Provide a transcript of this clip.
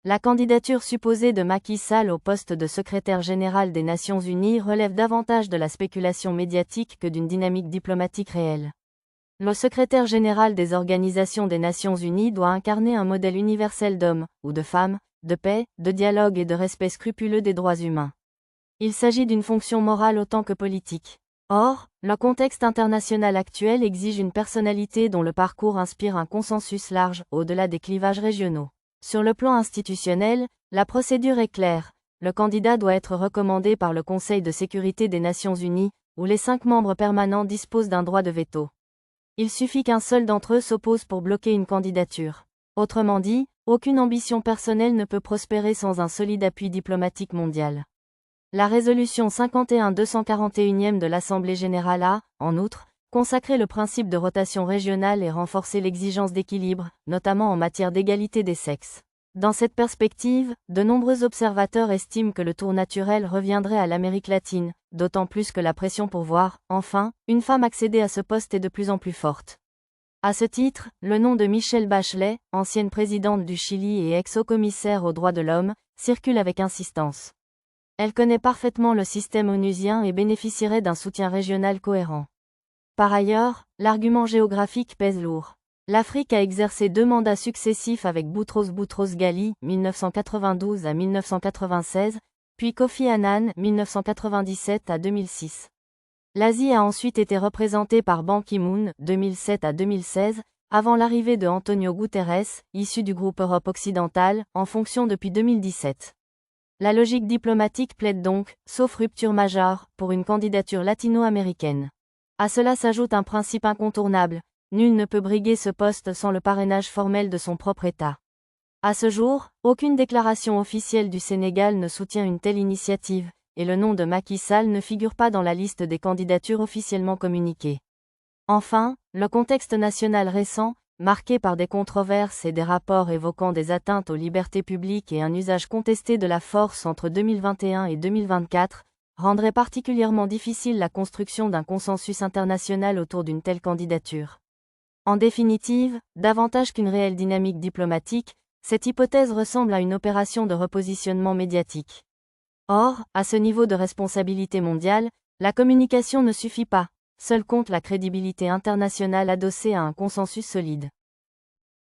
La candidature supposée de Macky Sall au poste de secrétaire général des Nations Unies relève davantage de la spéculation médiatique que d'une dynamique diplomatique réelle. Le secrétaire général des Organisations des Nations Unies doit incarner un modèle universel d'homme, ou de femme, de paix, de dialogue et de respect scrupuleux des droits humains. Il s'agit d'une fonction morale autant que politique. Or, le contexte international actuel exige une personnalité dont le parcours inspire un consensus large, au-delà des clivages régionaux. Sur le plan institutionnel, la procédure est claire. Le candidat doit être recommandé par le Conseil de sécurité des Nations Unies, où les 5 membres permanents disposent d'un droit de veto. Il suffit qu'un seul d'entre eux s'oppose pour bloquer une candidature. Autrement dit, aucune ambition personnelle ne peut prospérer sans un solide appui diplomatique mondial. La résolution 51-241 de l'Assemblée générale a, en outre, consacré le principe de rotation régionale et renforcé l'exigence d'équilibre, notamment en matière d'égalité des sexes. Dans cette perspective, de nombreux observateurs estiment que le tour naturel reviendrait à l'Amérique latine, d'autant plus que la pression pour voir, enfin, une femme accéder à ce poste est de plus en plus forte. À ce titre, le nom de Michelle Bachelet, ancienne présidente du Chili et ex-haut-commissaire aux droits de l'homme, circule avec insistance. Elle connaît parfaitement le système onusien et bénéficierait d'un soutien régional cohérent. Par ailleurs, l'argument géographique pèse lourd. L'Afrique a exercé 2 mandats successifs avec Boutros Boutros-Ghali, 1992 à 1996, puis Kofi Annan, 1997 à 2006. L'Asie a ensuite été représentée par Ban Ki-moon, 2007 à 2016, avant l'arrivée de Antonio Guterres, issu du groupe Europe occidentale, en fonction depuis 2017. La logique diplomatique plaide donc, sauf rupture majeure, pour une candidature latino-américaine. À cela s'ajoute un principe incontournable, nul ne peut briguer ce poste sans le parrainage formel de son propre État. À ce jour, aucune déclaration officielle du Sénégal ne soutient une telle initiative, et le nom de Macky Sall ne figure pas dans la liste des candidatures officiellement communiquées. Enfin, le contexte national récent, marqué par des controverses et des rapports évoquant des atteintes aux libertés publiques et un usage contesté de la force entre 2021 et 2024, rendrait particulièrement difficile la construction d'un consensus international autour d'une telle candidature. En définitive, davantage qu'une réelle dynamique diplomatique, cette hypothèse ressemble à une opération de repositionnement médiatique. Or, à ce niveau de responsabilité mondiale, la communication ne suffit pas, seule compte la crédibilité internationale adossée à un consensus solide.